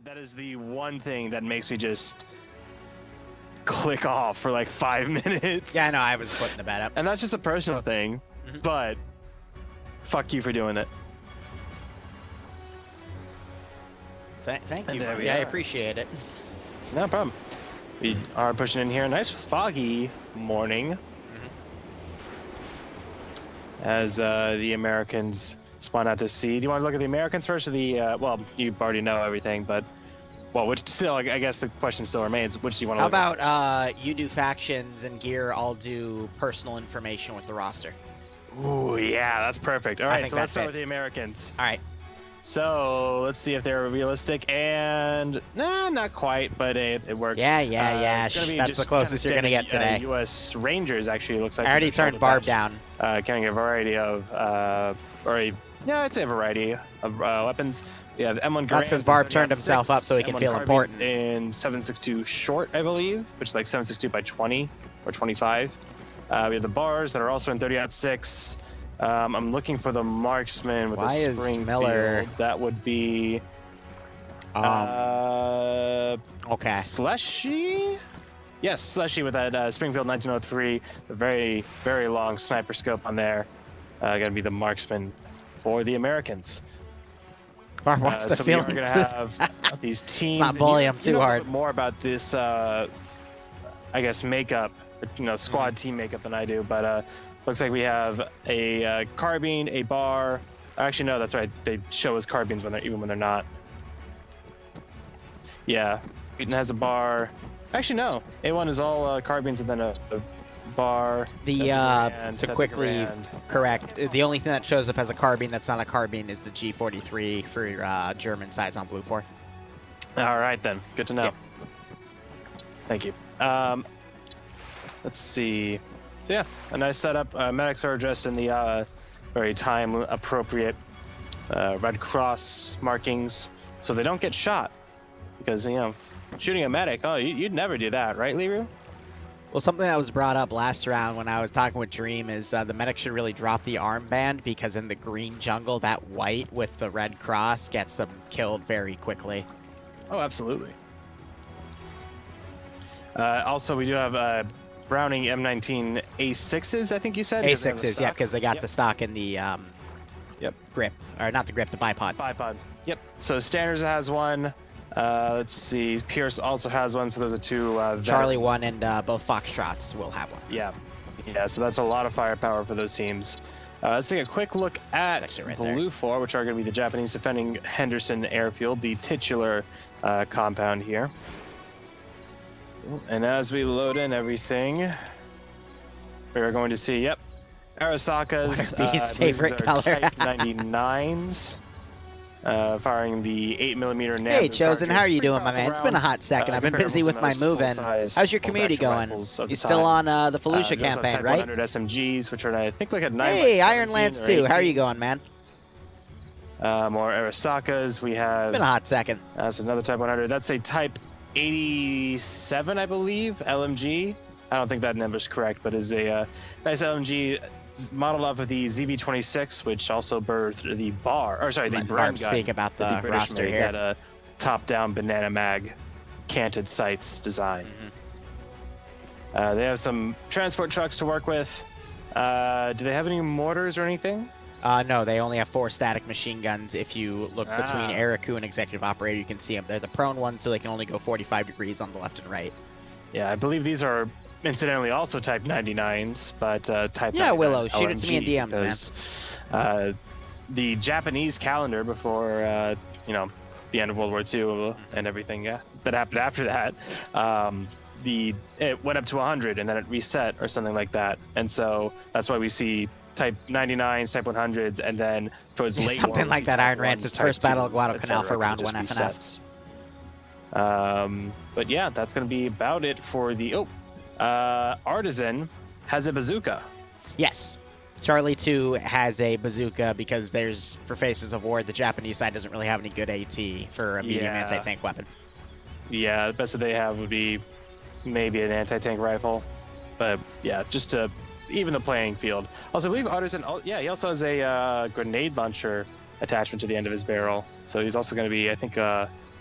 That is the one thing that makes me just click off for like 5 minutes. Yeah, I know. I was putting the bet up. And that's just a personal thing, but fuck you for doing it. Thank you. Yeah, I appreciate it. No problem. We are pushing in here. Nice foggy morning. As the Americans spawn out to sea. Do you want to look at the Americans first or the, well, you already know everything, but, well, which still, I guess the question still remains, which do you want to look at? How about you do factions and gear, I'll do personal information with the roster. Ooh, yeah, that's perfect. All right, so let's start with the Americans. All right. So let's see if they're realistic, and nah, not quite, but it works. Yeah. That's the closest you're gonna get today. U.S. Rangers actually looks like. I already turned Barb down. Carrying a variety of, I'd say a variety of weapons. Yeah, the M1 Garand. That's because Barb turned himself up so he can feel important. In 7.62 short, I believe, which is like 7.62 by 20 or 25. We have the bars that are also in 30.6. I'm looking for the marksman with the Springfield. Miller? That would be okay. Slushy? Yes, Slushy with that Springfield 1903. A very, very long sniper scope on there. Gonna be the marksman for the Americans. What's the feeling? We're gonna have these teams. Let's not bully them too hard. More about this, I guess, makeup, squad team makeup than I do, but looks like we have a carbine, a bar. Actually, no, that's right. They show us carbines even when they're not. Yeah, Eaton has a bar. Actually, no. A1 is all carbines and then a bar. To quickly correct, the only thing that shows up as a carbine that's not a carbine is the G43 for German sides on Blue 4. All right, then. Good to know. Yep. Thank you. Let's see. So yeah, a nice setup. Medics are dressed in the very time-appropriate Red Cross markings, so they don't get shot. Because, shooting a medic, you'd never do that, right, Liru? Well, something that was brought up last round when I was talking with Dream is the medic should really drop the armband, because in the green jungle, that white with the red cross gets them killed very quickly. Oh, absolutely. Also, we do have Browning M19 A6s, I think you said? A6s, yeah, because they got the stock in the grip. Or not the grip, the bipod. Bipod, yep. So Standards has one. Let's see. Pierce also has one, so those are two Charlie one and both Foxtrots will have one. Yeah, so that's a lot of firepower for those teams. Let's take a quick look at Blue 4, which are going to be the Japanese defending Henderson Airfield, the titular compound here. And as we load in everything, we're going to see, Arasaka's favorite color. Type 99s. Firing the 8mm NAM. Hey, Chosen, how are you doing, my man? It's been a hot second. I've been busy with my move-in. How's your community going? You're still on the Fallujah campaign, Type right? 100 SMGs, which are, I think, like a 9x17 Hey, Iron Lance, too. How are you going, man? More Arasakas. We have... Been a hot second. That's another Type 100. That's a Type 87, I believe, LMG. I don't think that number's correct, but is a nice LMG modeled off of the ZV-26, which also birthed the the Bren gun. Speak about the roster here. That top-down banana mag canted sights design. They have some transport trucks to work with. Do they have any mortars or anything? No, they only have 4 static machine guns. If you look between Eriku and Executive Operator, you can see them. They're the prone ones, so they can only go 45 degrees on the left and right. Yeah, I believe these are, incidentally, also Type 99s, but Type 99 Willow, shoot LMG, it to me in DMs, man. The Japanese calendar before, the end of World War II and everything that happened after that, it went up to 100 and then it reset or something like that. And so that's why we see Type 99s, Type 100s, and then towards late something like that. Iron Rance's first battle of Guadalcanal for round 1 FNF. But yeah, that's going to be about it for the... Artisan has a bazooka. Yes. Charlie 2 has a bazooka because for Faces of War, the Japanese side doesn't really have any good AT for a medium anti-tank weapon. Yeah, the best that they have would be maybe an anti-tank rifle. But yeah, just to even the playing field. Also, I believe Artisan, he also has a grenade launcher attachment to the end of his barrel. So he's also going to be, I think,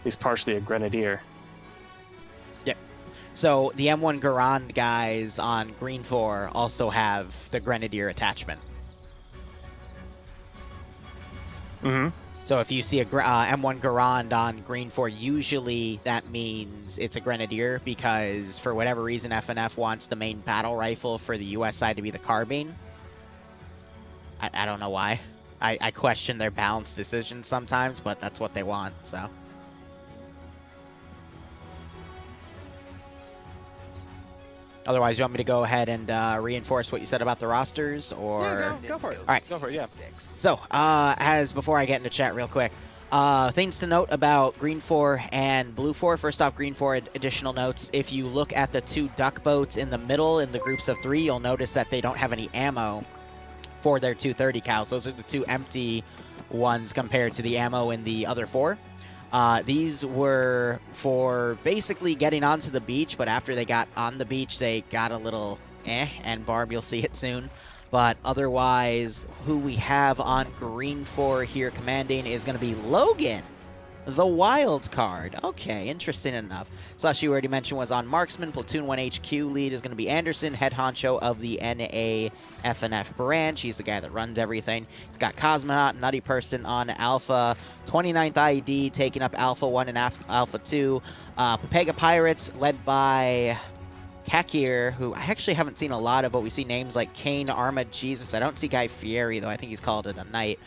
He's partially a grenadier. So the M1 Garand guys on Green 4 also have the Grenadier attachment. Mm-hmm. So if you see a M1 Garand on Green 4, usually that means it's a Grenadier because for whatever reason FNF wants the main battle rifle for the US side to be the carbine. I don't know why. I question their balanced decisions sometimes, but that's what they want, so... Otherwise, you want me to go ahead and reinforce what you said about the rosters, or? Yeah, go for it. All right. Go for it, yeah. So, as before I get into chat real quick, things to note about Green 4 and Blue 4. First off, Green 4 additional notes. If you look at the 2 duck boats in the middle in the groups of 3, you'll notice that they don't have any ammo for their 230 cals. Those are the 2 empty ones compared to the ammo in the other 4. These were for basically getting onto the beach, but after they got on the beach, they got a little and Barb, you'll see it soon. But otherwise, who we have on Green 4 here commanding is going to be Logan, the wild card. Okay, interesting enough. Slash, you already mentioned, was on Marksman. Platoon 1 HQ lead is going to be Anderson, head honcho of the NA FNF branch. He's the guy that runs everything. He's got Cosmonaut, Nutty Person on Alpha, 29th ID taking up Alpha 1 and Alpha 2. Papega Pirates led by Kakir, who I actually haven't seen a lot of, but we see names like Kane, Arma, Jesus. I don't see Guy Fieri, though. I think he's called it a night.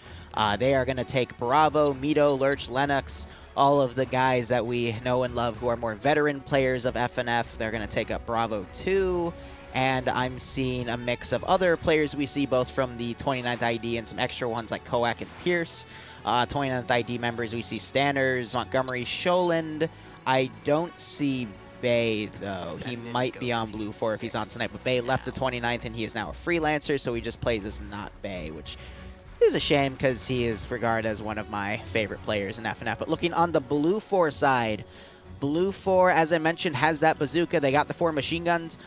They are going to take Bravo, Mito, Lurch, Lennox, all of the guys that we know and love who are more veteran players of FNF. They're going to take up Bravo 2. And I'm seeing a mix of other players we see both from the 29th ID and some extra ones like Koak and Pierce. 29th ID members, we see Stanners, Montgomery, Sholand. I don't see Bay, though. He might be on Blue 4 if he's on tonight, but Bay left the 29th and he is now a freelancer, so he just plays as not Bay, which is a shame because he is regarded as one of my favorite players in FNF. But looking on the Blue 4 side, Blue 4, as I mentioned, has that bazooka. They got the 4 machine guns.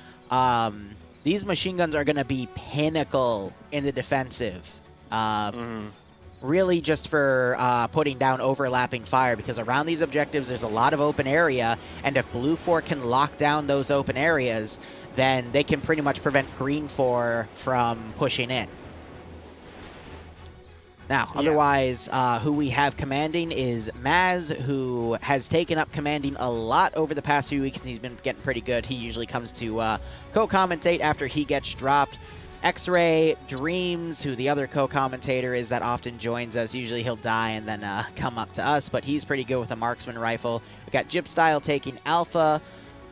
These machine guns are going to be pinnacle in the defensive. Really just for putting down overlapping fire, because around these objectives there's a lot of open area, and if Blue 4 can lock down those open areas, then they can pretty much prevent Green 4 from pushing in. Now, otherwise, who we have commanding is Maz, who has taken up commanding a lot over the past few weeks, and he's been getting pretty good. He usually comes to co-commentate after he gets dropped. X-Ray, Dreams, who the other co-commentator is that often joins us. Usually he'll die and then come up to us, but he's pretty good with a marksman rifle. We got Jib Style taking Alpha.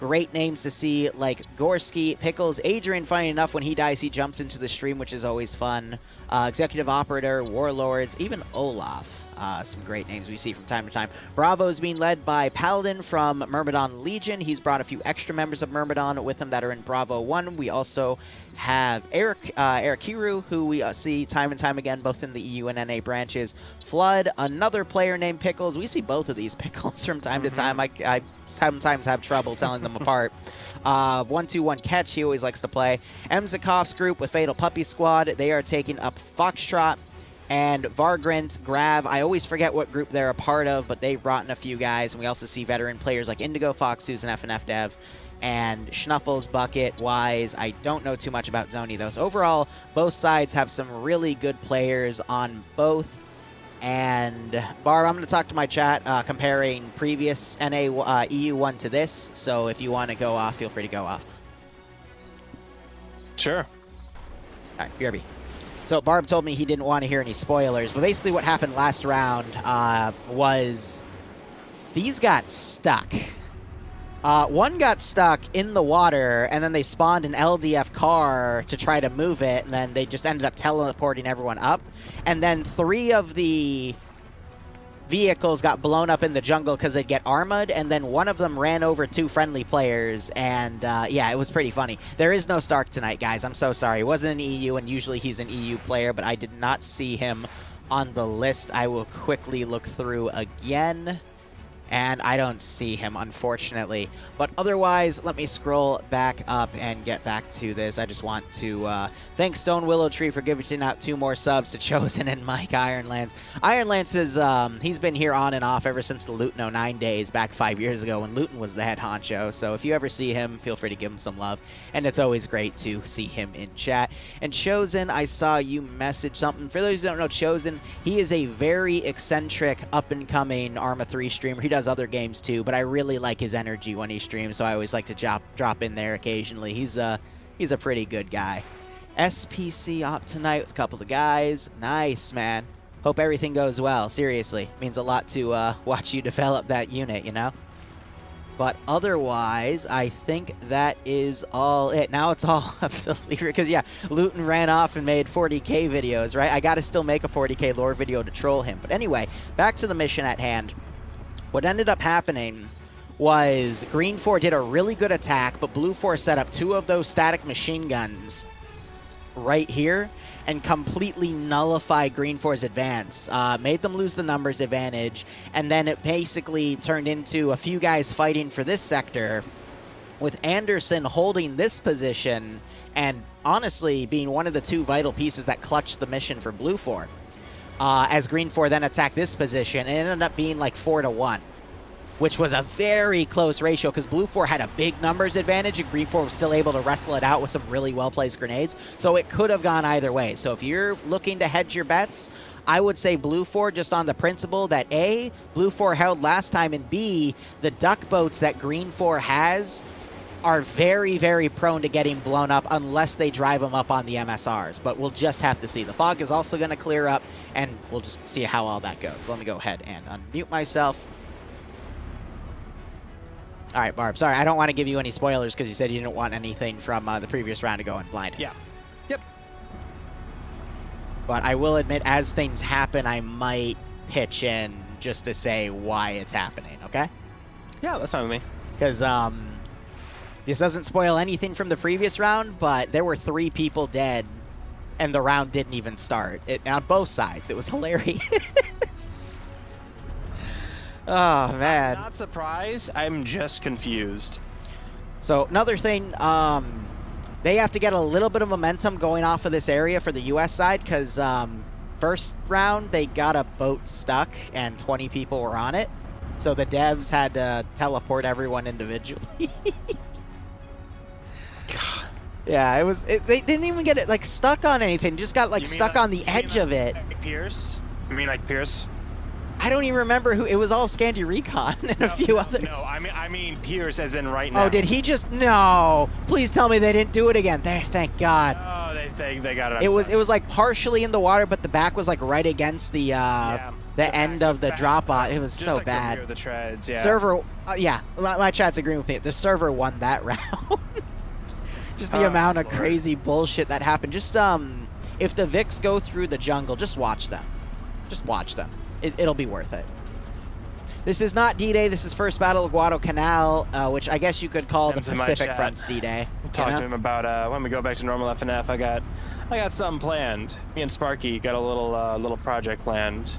Great names to see, like Gorski, Pickles, Adrian. Funny enough, when he dies, he jumps into the stream, which is always fun. Executive Operator, Warlords, even Olaf. Some great names we see from time to time. Bravo's being led by Paladin from Myrmidon Legion. He's brought a few extra members of Myrmidon with him that are in Bravo 1. We also have Eric Hiru, who we see time and time again, both in the EU and NA branches. Flood, another player named Pickles. We see both of these Pickles from time to time. I sometimes have trouble telling them apart. 121 Catch, he always likes to play. Emzakov's group with Fatal Puppy Squad, they are taking up Foxtrot. And Vargrant, Grav, I always forget what group they're a part of, but they've brought in a few guys. And we also see veteran players like Indigo Fox, who's an FNF dev, and Schnuffles, Bucket, Wise. I don't know too much about Zoni, though. So overall, both sides have some really good players on both. And Barb, I'm going to talk to my chat comparing previous NA EU 1 to this. So if you want to go off, feel free to go off. Sure. All right, BRB. So Barb told me he didn't want to hear any spoilers, but basically what happened last round was these got stuck. One got stuck in the water, and then they spawned an LDF car to try to move it, and then they just ended up teleporting everyone up. And then 3 of the vehicles got blown up in the jungle because they'd get armored, and then one of them ran over 2 friendly players, and yeah, it was pretty funny. There is no Stark tonight, guys. I'm so sorry. He wasn't an EU, and usually he's an EU player, but I did not see him on the list. I will quickly look through again. and I don't see him, unfortunately. But otherwise, let me scroll back up and get back to this. I just want to thank Stone Willow Tree for giving out 2 more subs to Chosen and Mike Ironlance. Ironlance is, he's been here on and off ever since the Luton 09 days back 5 years ago when Luton was the head honcho. So if you ever see him, feel free to give him some love. And it's always great to see him in chat. And Chosen, I saw you message something. For those who don't know Chosen, he is a very eccentric, up-and-coming Arma 3 streamer. He does other games too, but I really like his energy when he streams, so I always like to drop in there occasionally. He's a pretty good guy. SPC op tonight with a couple of guys. Nice, man. Hope everything goes well. Seriously, means a lot to watch you develop that unit, you know? But otherwise, I think that is all it. Now it's all up to Liru, because yeah, Luton ran off and made 40k videos, right? I gotta still make a 40k lore video to troll him. But anyway, back to the mission at hand. What ended up happening was Green 4 did a really good attack, but Blue 4 set up 2 of those static machine guns right here and completely nullified Green 4's advance. Made them lose the numbers advantage, and then it basically turned into a few guys fighting for this sector, with Anderson holding this position and honestly being one of the 2 vital pieces that clutched the mission for Blue 4. As Green 4 then attacked this position, and it ended up being like 4-1, which was a very close ratio because Blue 4 had a big numbers advantage and Green 4 was still able to wrestle it out with some really well-placed grenades. So it could have gone either way. So if you're looking to hedge your bets, I would say Blue 4 just on the principle that A, Blue 4 held last time, and B, the duck boats that Green 4 has are very, very prone to getting blown up unless they drive them up on the MSRs. But we'll just have to see. The fog is also going to clear up, and we'll just see how all that goes. But let me go ahead and unmute myself. All right, Barb, sorry, I don't want to give you any spoilers because you said you didn't want anything from the previous round to go in blind. Yeah. Yep. But I will admit, as things happen, I might pitch in just to say why it's happening, okay? Yeah, that's fine with me. Because this doesn't spoil anything from the previous round, but there were 3 people dead, and the round didn't even start. On both sides. It was hilarious. Oh, man. I'm not surprised. I'm just confused. So another thing, they have to get a little bit of momentum going off of this area for the U.S. side because first round they got a boat stuck and 20 people were on it. So the devs had to teleport everyone individually. God. Yeah, they didn't even get it like stuck on anything. Just got like stuck on the edge of it. Like Pierce? You mean like Pierce? I don't even remember who. It was all Scandi Recon and a few others. No, I mean Pierce as in right now. Oh, did he just? No. Please tell me they didn't do it again. There, thank God. Oh, they got it. It was like partially in the water, but the back was like right against the end of the drop off. It was just so like bad. The rear of the treads, yeah. Server, yeah. My chat's agreeing with me. The server won that round. Just the amount of crazy bullshit that happened. Just if the Vics go through the jungle, just watch them. Just watch them. It'll be worth it. This is not D-Day. This is First Battle of Guadalcanal, which I guess you could call the Pacific Front's D-Day. Talk to him about when we go back to normal FNF. I got something planned. Me and Sparky got a little project planned.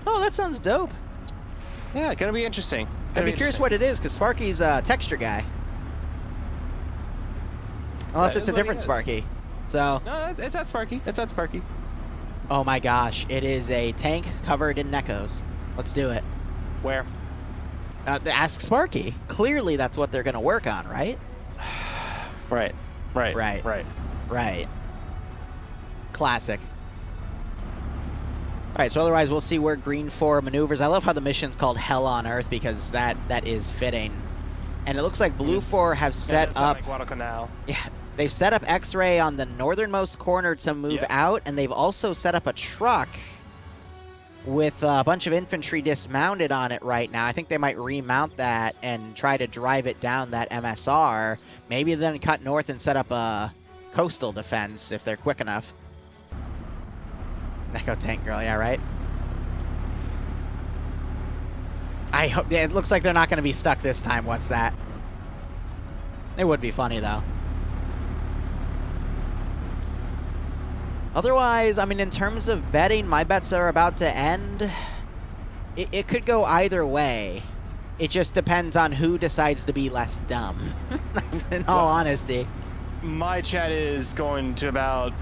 Oh, that sounds dope. Yeah, gonna be interesting. I'd be curious what it is, because Sparky's a texture guy. Unless it's a different Sparky. So. No, it's not Sparky. It's not Sparky. Oh my gosh, it is a tank covered in Neckos. Let's do it. Where? Ask Sparky. Clearly that's what they're going to work on, right? Right. Classic. All right, so otherwise we'll see where Green 4 maneuvers. I love how the mission's called Hell on Earth because that is fitting. And it looks like Blue 4 have set up... Like Guadalcanal. Yeah. They've set up X-Ray on the northernmost corner to move out, and they've also set up a truck with a bunch of infantry dismounted on it right now. I think they might remount that and try to drive it down that MSR. Maybe then cut north and set up a coastal defense if they're quick enough. Echo Tank Girl, yeah, right? I hope... It looks like they're not going to be stuck this time. What's that? It would be funny, though. Otherwise, I mean, in terms of betting, my bets are about to end. It could go either way. It just depends on who decides to be less dumb, in all honesty. My chat is going to about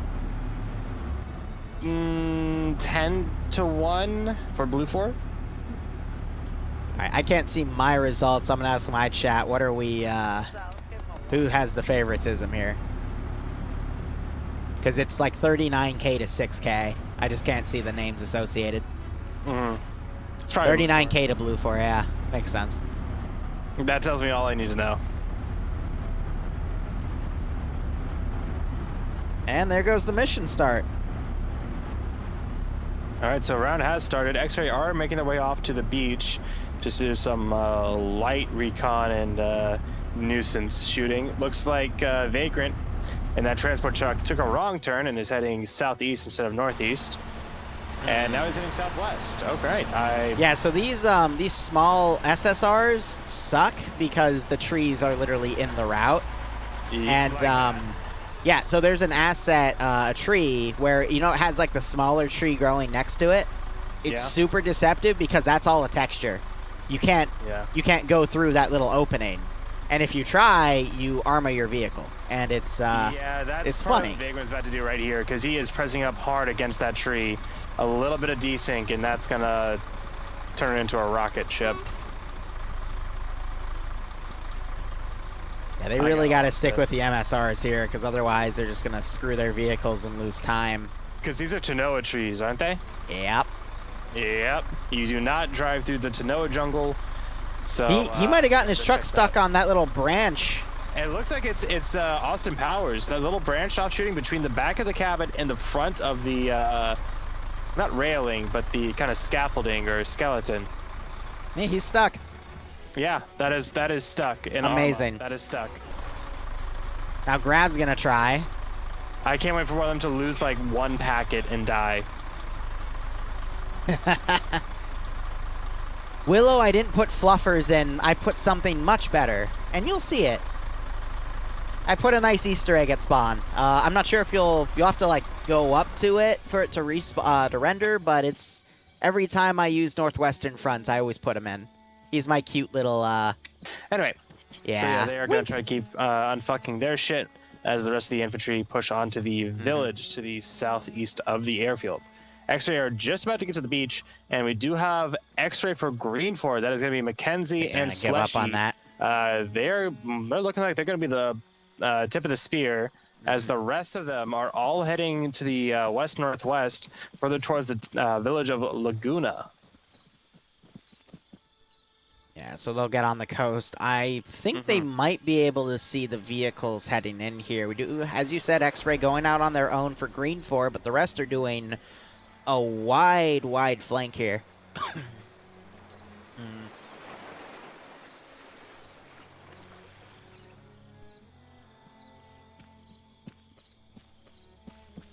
10-1 for Blue 4. All right, I can't see my results. I'm going to ask my chat. What are we, who has the favoritism here? Because it's like 39K to 6K. I just can't see the names associated. It's probably 39K to Blue 4, yeah. Makes sense. That tells me all I need to know. And there goes the mission start. All right, so round has started. X-Ray are making their way off to the beach just to do some light recon and nuisance shooting. Looks like Vagrant in that transport truck took a wrong turn and is heading southeast instead of northeast. And now he's heading southwest. Oh, great. Yeah, so these small SSRs suck because the trees are literally in the route. And yeah, so there's an asset, a tree, where, you know, it has like the smaller tree growing next to it. It's super deceptive because that's all a texture. You can't go through that little opening. And if you try, you armor your vehicle. And it's that's funny. What Vagrant's about to do right here, because he is pressing up hard against that tree. A little bit of desync, and that's gonna turn it into a rocket ship. Yeah, they really got to stick with the MSRs here, because otherwise they're just going to screw their vehicles and lose time. Because these are Tanoa trees, aren't they? Yep. Yep. You do not drive through the Tanoa jungle. So he might have gotten his truck stuck on that little branch. And it looks like it's Austin Powers. That little branch off shooting between the back of the cabin and the front of the, not railing, but the kind of scaffolding or skeleton. Hey, he's stuck. Yeah, that is stuck. In Amazing. Arma. That is stuck. Now Grab's gonna try. I can't wait for one of them to lose like one packet and die. Willow, I didn't put fluffers in. I put something much better, and you'll see it. I put a nice Easter egg at spawn. I'm not sure if you'll have to like go up to it for it to to render, but it's every time I use Northwestern Front, I always put him in. He's my cute little. Anyway. Yeah. So yeah, they are going to try to keep unfucking their shit as the rest of the infantry push onto the village to the southeast of the airfield. X-Ray are just about to get to the beach, and we do have X-Ray for Green 4. That is going to be Mackenzie and Slushy. Give up on that. They're looking like they're going to be the tip of the spear, as the rest of them are all heading to the west-northwest, further towards the village of Laguna. Yeah, so they'll get on the coast. I think they might be able to see the vehicles heading in here. We do, as you said, X-Ray going out on their own for Green 4, but the rest are doing a wide flank here.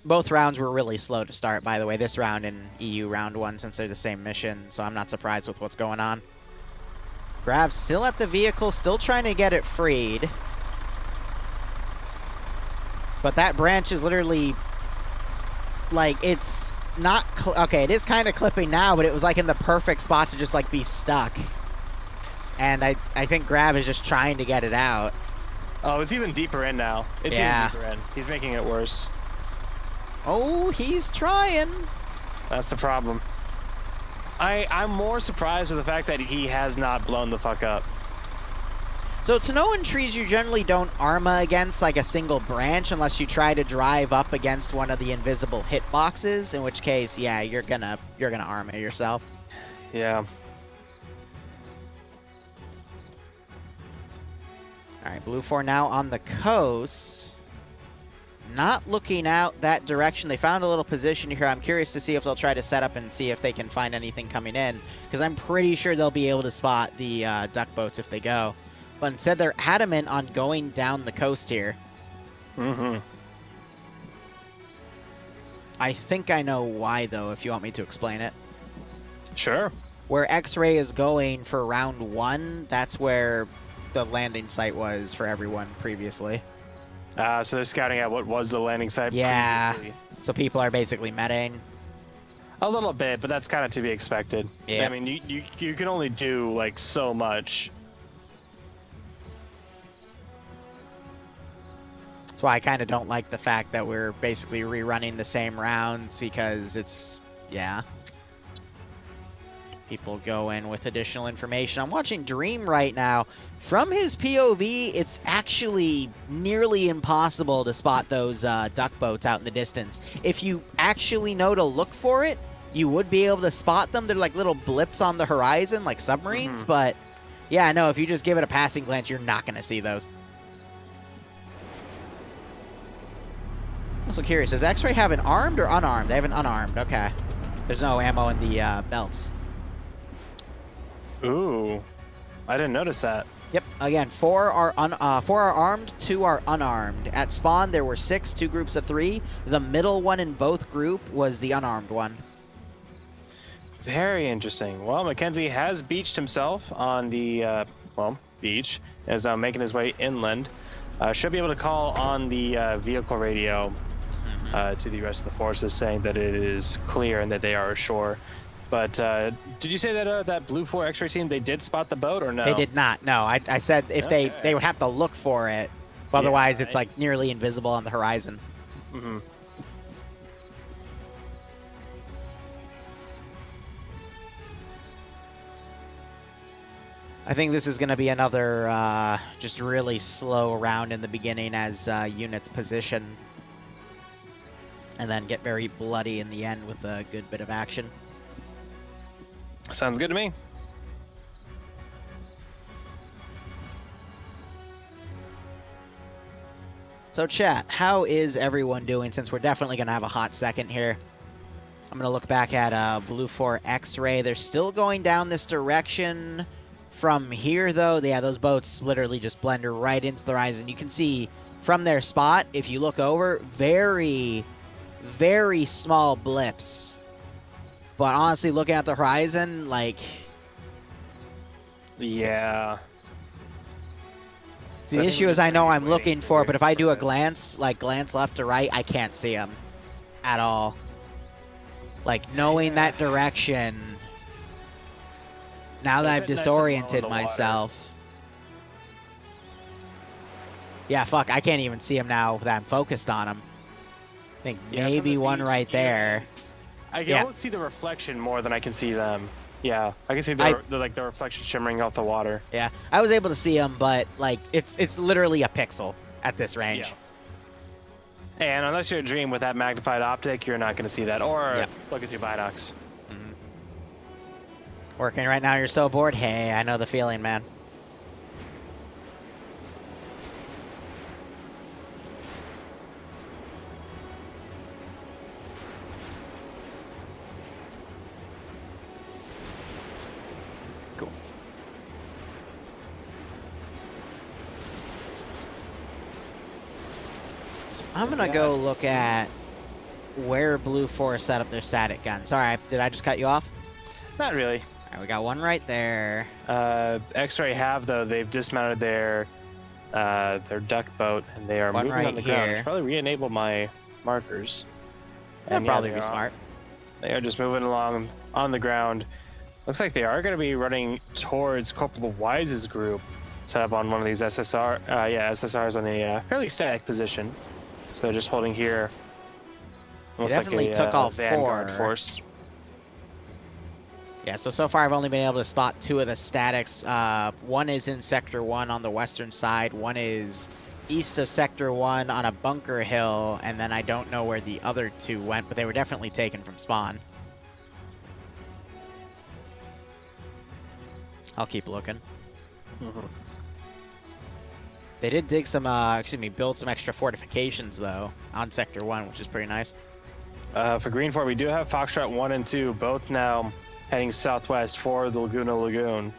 Both rounds were really slow to start, by the way. This round and EU round 1, since they're the same mission, so I'm not surprised with what's going on. Grav's still at the vehicle, still trying to get it freed. But that branch is literally, like, it's not, okay, it is kind of clipping now, but it was, like, in the perfect spot to just, like, be stuck. And I think Grav is just trying to get it out. Oh, it's even deeper in now. It's even deeper in. He's making it worse. Oh, he's trying. That's the problem. I'm more surprised with the fact that he has not blown the fuck up. So Tanoan trees you generally don't Arma against like a single branch unless you try to drive up against one of the invisible hitboxes, in which case, yeah, you're gonna Arma yourself. Yeah. All right, Blue 4 now on the coast. Not looking out that direction. They found a little position here. I'm curious to see if they'll try to set up and see if they can find anything coming in, because I'm pretty sure they'll be able to spot the duck boats if they go. But instead, they're adamant on going down the coast here. I think I know why, though, if you want me to explain it. Sure. Where X-Ray is going for round 1, that's where the landing site was for everyone previously. So they're scouting out what was the landing site previously. So people are basically meting. A little bit, but that's kind of to be expected. Yeah. I mean, you can only do like so much. That's why I kind of don't like the fact that we're basically rerunning the same rounds because it's, yeah. People go in with additional information. I'm watching Dream right now. From his POV, it's actually nearly impossible to spot those duck boats out in the distance. If you actually know to look for it, you would be able to spot them. They're like little blips on the horizon, like submarines. But yeah, no, if you just give it a passing glance, you're not going to see those. I'm also curious, does X-Ray have an armed or unarmed? They have an unarmed. Okay. There's no ammo in the belts. Ooh, I didn't notice that. Yep. Again, 4 are armed, 2 are unarmed. At spawn, there were 6, 2 groups of 3. The middle one in both group was the unarmed one. Very interesting. Well, Mackenzie has beached himself on the beach, as making his way inland. Should be able to call on the vehicle radio to the rest of the forces, saying that it is clear and that they are ashore. But did you say that that Blue 4 X-ray team, they did spot the boat or no? They did not. No, I said if they would have to look for it, but otherwise it's like nearly invisible on the horizon. I think this is going to be another just really slow round in the beginning as units position, and then get very bloody in the end with a good bit of action. Sounds good to me. So chat, how is everyone doing since we're definitely going to have a hot second here? I'm going to look back at Blue 4 X-Ray. They're still going down this direction. From here, though, yeah, those boats literally just blend right into the horizon. You can see from their spot, if you look over, very, very small blips. But honestly, looking at the horizon, like... Yeah. The issue is I know I'm looking for it, but if I do a glance, like glance left to right, I can't see them at all. Like, knowing that direction, now that I've disoriented myself. Yeah, fuck, I can't even see him now that I'm focused on him. I think maybe one right there. I can only see the reflection more than I can see them. Yeah, I can see the reflection shimmering off the water. Yeah, I was able to see them, but like it's literally a pixel at this range. Yeah. And unless you're a Dream with that magnified optic, you're not going to see that. Or look at your binocs. Working right now, you're so bored. Hey, I know the feeling, man. I'm going to go look at where Blue 4 set up their static gun. Sorry, did I just cut you off? Not really. All right, we got one right there. X-Ray have, though, they've dismounted their duck boat, and they are moving on the ground. I should probably re-enable my markers. That'd probably be smart. They are just moving along on the ground. Looks like they are going to be running towards Corporal Wise's group, set up on one of these SSRs on a fairly static position. So they're just holding here. Almost definitely like took all Vanguard force. Yeah, so far I've only been able to spot 2 of the statics. One is in Sector 1 on the western side. One is east of Sector 1 on a bunker hill. And then I don't know where the other 2 went, but they were definitely taken from spawn. I'll keep looking. They did dig some, build some extra fortifications, though, on Sector 1, which is pretty nice. For Green 4, we do have Foxtrot 1 and 2, both now heading southwest for the Laguna Lagoon.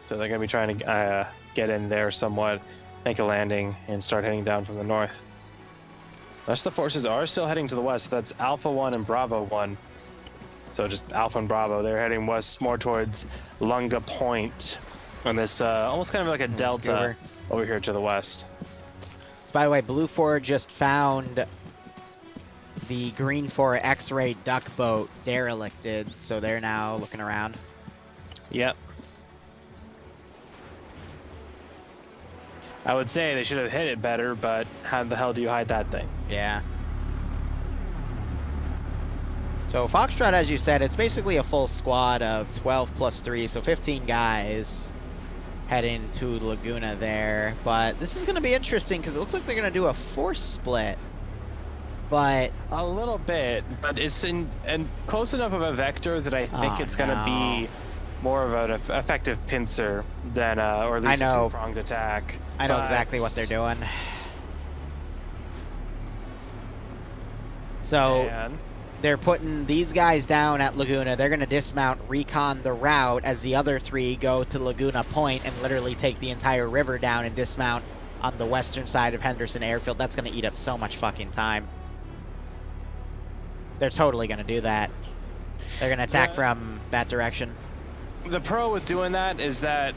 So they're going to be trying to get in there somewhat, make a landing, and start heading down from the north. The rest of the forces are still heading to the west. That's Alpha 1 and Bravo 1. So just Alpha and Bravo. They're heading west more towards Lunga Point on this almost kind of like a delta over here to the west. So by the way, Blue 4 just found the Green 4 X-ray duck boat derelicted, so they're now looking around. Yep. I would say they should have hit it better, but how the hell do you hide that thing? Yeah. So Foxtrot, as you said, it's basically a full squad of 12 plus 3, so 15 guys heading to Laguna there. But this is going to be interesting because it looks like they're going to do a force split. But a little bit, but it's in and close enough of a vector that I think it's going to be more of an effective pincer than, or at least a two-pronged attack. I know exactly what they're doing. So they're putting these guys down at Laguna. They're going to dismount, recon the route as the other 3 go to Laguna Point and literally take the entire river down and dismount on the western side of Henderson Airfield. That's going to eat up so much fucking time. They're totally going to do that. They're going to attack from that direction. The pro with doing that is that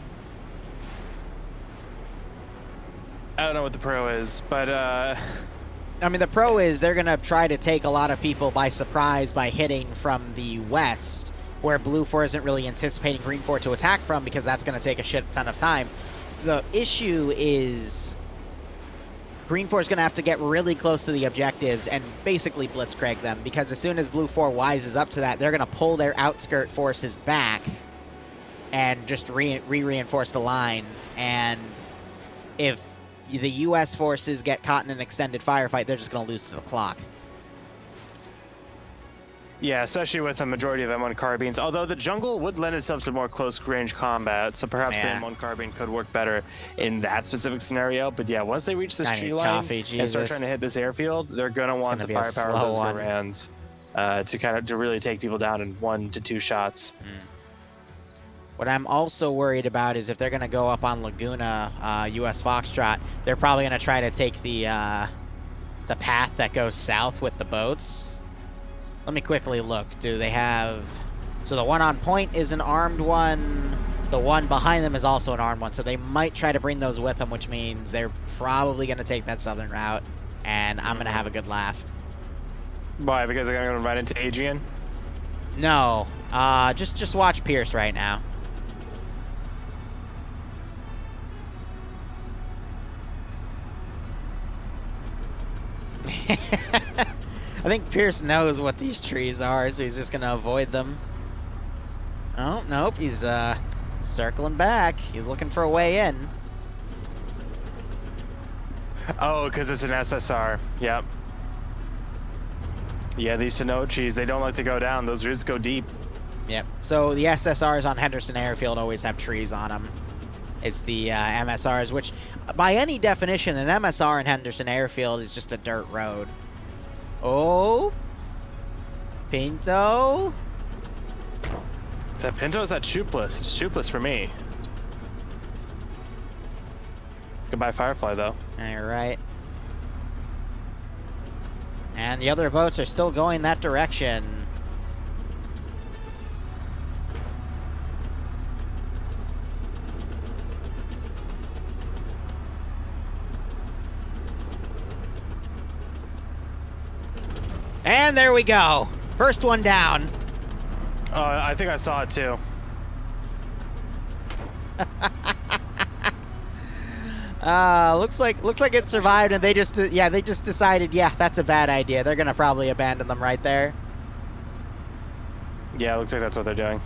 I don't know what the pro is, but I mean, the pro is they're going to try to take a lot of people by surprise by hitting from the west, where Blue 4 isn't really anticipating Green 4 to attack from because that's going to take a shit ton of time. The issue is Green 4 is going to have to get really close to the objectives and basically blitzcrank them, because as soon as Blue 4 wises up to that, they're going to pull their outskirt forces back and just reinforce the line. And if the U.S. forces get caught in an extended firefight, they're just going to lose to the clock. Yeah, especially with a majority of M1 carbines. Although the jungle would lend itself to more close-range combat, so perhaps the M1 carbine could work better in that specific scenario. But yeah, once they reach this tree line and start trying to hit this airfield, they're going to want the firepower of those Garans to really take people down in 1 to 2 shots. What I'm also worried about is if they're going to go up on Laguna, U.S. Foxtrot, they're probably going to try to take the path that goes south with the boats. Let me quickly look. Do they have... So the one on point is an armed one. The one behind them is also an armed one. So they might try to bring those with them, which means they're probably going to take that southern route. And I'm going to have a good laugh. Why? Because they're going to run into Adrian? No. Just watch Pierce right now. I think Pierce knows what these trees are, so he's just going to avoid them. Oh, nope, he's circling back. He's looking for a way in. Oh, because it's an SSR. Yep. Yeah, these Tenochis, they don't like to go down. Those roots go deep. Yep. So the SSRs on Henderson Airfield always have trees on them. It's the MSRs, which, by any definition, an MSR in Henderson Airfield is just a dirt road. Oh, Pinto. Is that Pinto or is that Shoopeless? It's Shoopeless for me. Goodbye, Firefly, though. All right. And the other boats are still going that direction. And there we go. First one down. I think I saw it too. Looks like it survived, and they just decided, yeah, that's a bad idea. They're gonna probably abandon them right there. Yeah, it looks like that's what they're doing.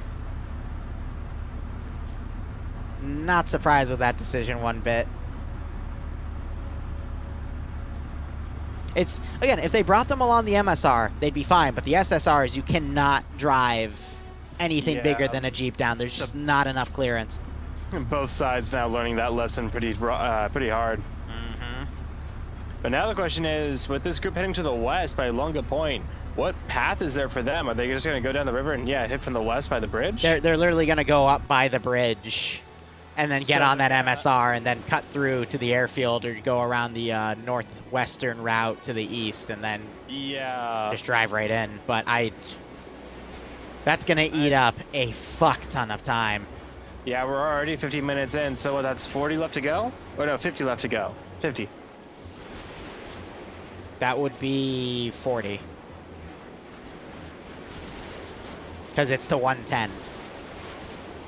Not surprised with that decision one bit. It's, again, if they brought them along the MSR, they'd be fine, but the SSRs, you cannot drive anything bigger than a Jeep down. There's just not enough clearance. Both sides now learning that lesson pretty hard. Mm-hmm. But now the question is, with this group heading to the west by Lunga Point, what path is there for them? Are they just going to go down the river and, hit from the west by the bridge? They're literally going to go up by the bridge and then get on that MSR and then cut through to the airfield or go around the northwestern route to the east and then just drive right in. But that's going to eat up a fuck ton of time. Yeah, we're already 50 minutes in, so that's 40 left to go? Or no, 50 left to go. 50. That would be 40. because it's to 110.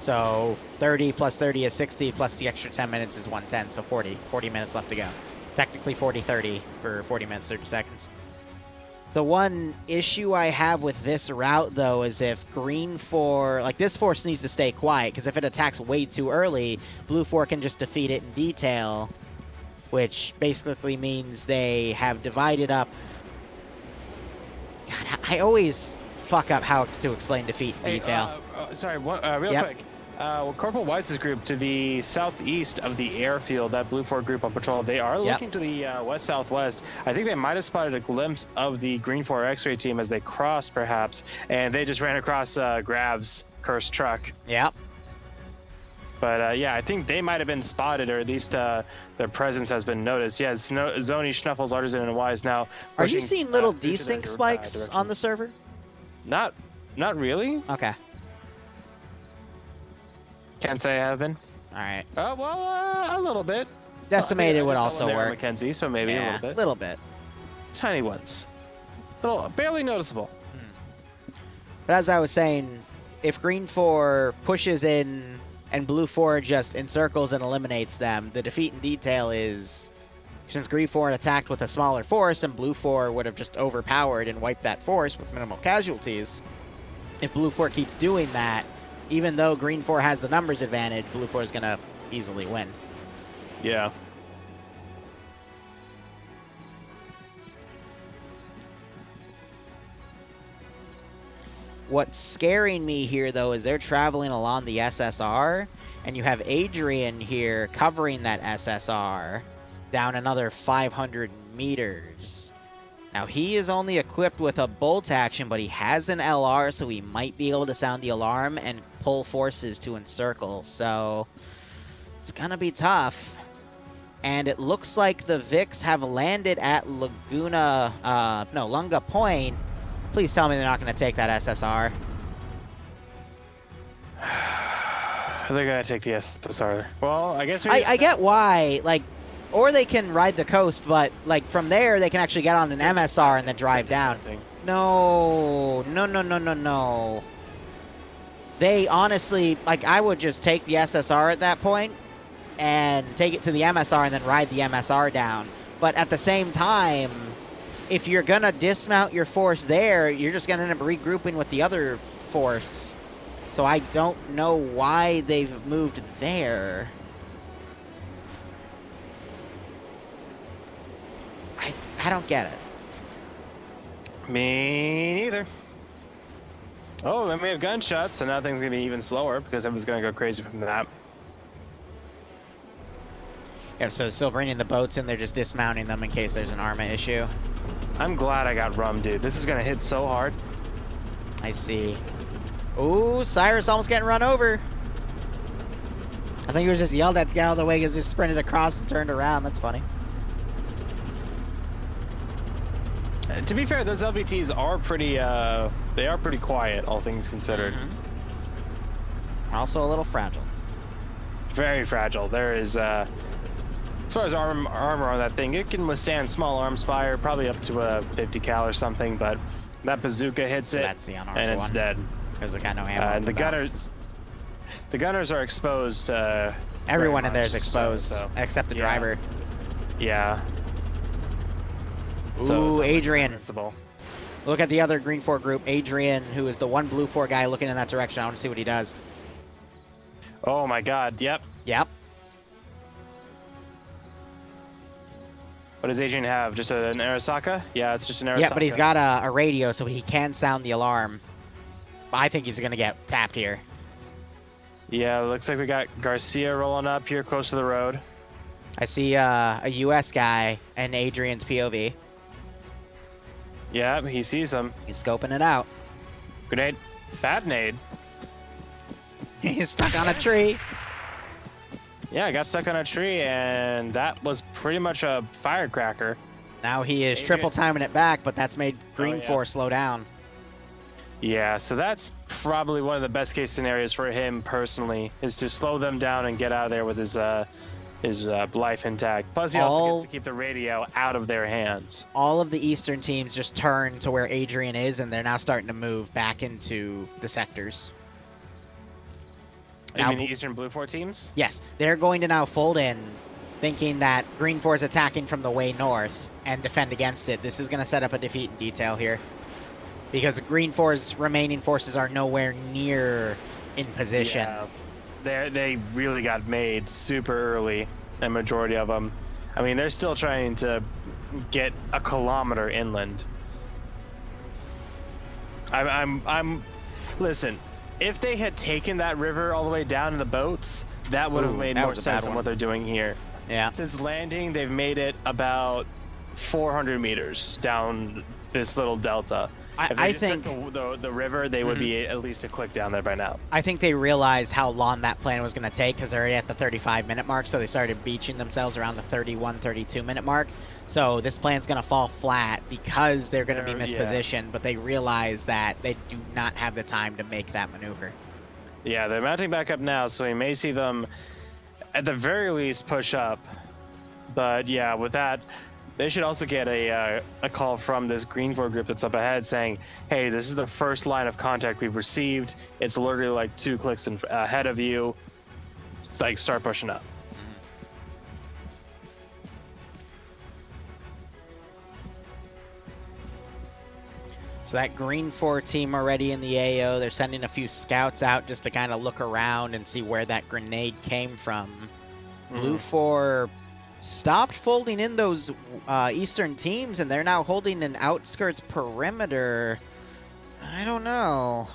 So 30 plus 30 is 60, plus the extra 10 minutes is 110, so 40 minutes left to go. Technically 40-30 for 40 minutes, 30 seconds. The one issue I have with this route, though, is if green 4, like this force needs to stay quiet, because if it attacks way too early, blue 4 can just defeat it in detail, which basically means they have divided up. God, I always fuck up how to explain defeat in detail. Sorry, real quick. Corporal Weiss's group to the southeast of the airfield, that Blue 4 group on patrol, they are looking to the west-southwest. I think they might have spotted a glimpse of the Green 4 X-ray team as they crossed, perhaps, and they just ran across Grav's cursed truck. Yep. But yeah, I think they might have been spotted, or at least their presence has been noticed. Yeah, Zoni, Schnuffles, Artisan, and Wise now. Are you seeing little desync spikes on the server? Not really. Okay. Can't say I have been. All right. Well, a little bit. Decimated would also work. Mackenzie, so maybe a little bit. Little bit. Tiny ones. Barely noticeable. But as I was saying, if Green 4 pushes in and Blue 4 just encircles and eliminates them, the defeat in detail is, since Green 4 attacked with a smaller force and Blue 4 would have just overpowered and wiped that force with minimal casualties, if Blue 4 keeps doing that, even though Green 4 has the numbers advantage, Blue 4 is going to easily win. Yeah. What's scaring me here, though, is they're traveling along the SSR, and you have Adrian here covering that SSR down another 500 meters. Now, he is only equipped with a bolt action, but he has an LR, so he might be able to sound the alarm and pull forces to encircle. So it's going to be tough. And it looks like the Vics have landed at Lunga Point. Please tell me they're not going to take that SSR. They're going to take the SSR. Well, I guess I get why. Like, or they can ride the coast, but like from there they can actually get on an MSR and then drive down. No. They honestly, like, I would just take the SSR at that point and take it to the MSR and then ride the MSR down. But at the same time, if you're going to dismount your force there, you're just going to end up regrouping with the other force. So I don't know why they've moved there. I don't get it. Me neither. Oh, then we have gunshots, so now things are going to be even slower because everyone's going to go crazy from that. Yeah, so still bringing the boats in, they're just dismounting them in case there's an Arma issue. I'm glad I got rum, dude. This is going to hit so hard. I see. Ooh, Cyrus almost getting run over. I think he was just yelled at to get out of the way because he sprinted across and turned around. That's funny. To be fair, those LBTs are pretty, they are pretty quiet, all things considered. Mm-hmm. Also a little fragile. Very fragile. There is, as far as armor on that thing, it can withstand small arms fire, probably up to a 50 cal or something, but that bazooka hits it, that's the unarmed and it's one. dead. Because they got no ammo. And the gunners are exposed. Everyone in there is exposed, except the driver. Yeah. Ooh, So Adrian. invincible. Look at the other Green 4 group. Adrian, who is the one Blue 4 guy looking in that direction. I want to see what he does. Oh my god, yep. Yep. What does Adrian have? Just an Arasaka? Yeah, it's just an Arasaka. Yeah, but he's got a radio, so he can sound the alarm. I think he's going to get tapped here. Yeah, looks like we got Garcia rolling up here close to the road. I see a U.S. guy and Adrian's POV. Yeah, he sees him. He's scoping it out. Grenade. Bad nade. He's stuck on a tree. Yeah, I got stuck on a tree, and that was pretty much a firecracker. Now he is Adrian. triple timing it back, but that's made Green 4 slow down. Yeah, so that's probably one of the best case scenarios for him personally, is to slow them down and get out of there with his life intact. Plus, he also gets to keep the radio out of their hands. All of the Eastern teams just turn to where Adrian is, and they're now starting to move back into the sectors. You mean the Eastern Blue 4 teams? Yes, they're going to now fold in, thinking that Green 4 is attacking from the way north and defend against it. This is going to set up a defeat in detail here, because Green 4's remaining forces are nowhere near in position. Yeah. They really got made super early, a majority of them. I mean, they're still trying to get a kilometer inland. Listen, if they had taken that river all the way down in the boats, that would have made more sense than what they're doing here. Yeah. Since landing, they've made it about 400 meters down this little delta. I think the river, they would be at least a click down there by now. I think they realized how long that plan was going to take, because they're already at the 35-minute mark, so they started beaching themselves around the 31, 32-minute mark. So this plan's going to fall flat because they're going to be mispositioned, but they realize that they do not have the time to make that maneuver. Yeah, they're mounting back up now, so we may see them at the very least push up. But yeah, with that, they should also get a call from this Green 4 group that's up ahead saying, hey, this is the first line of contact we've received. It's literally like 2 clicks ahead of you. It's like, start pushing up. So that Green 4 team already in the AO, they're sending a few scouts out just to kind of look around and see where that grenade came from. Blue 4 stopped folding in those Eastern teams, and they're now holding an outskirts perimeter. I don't know.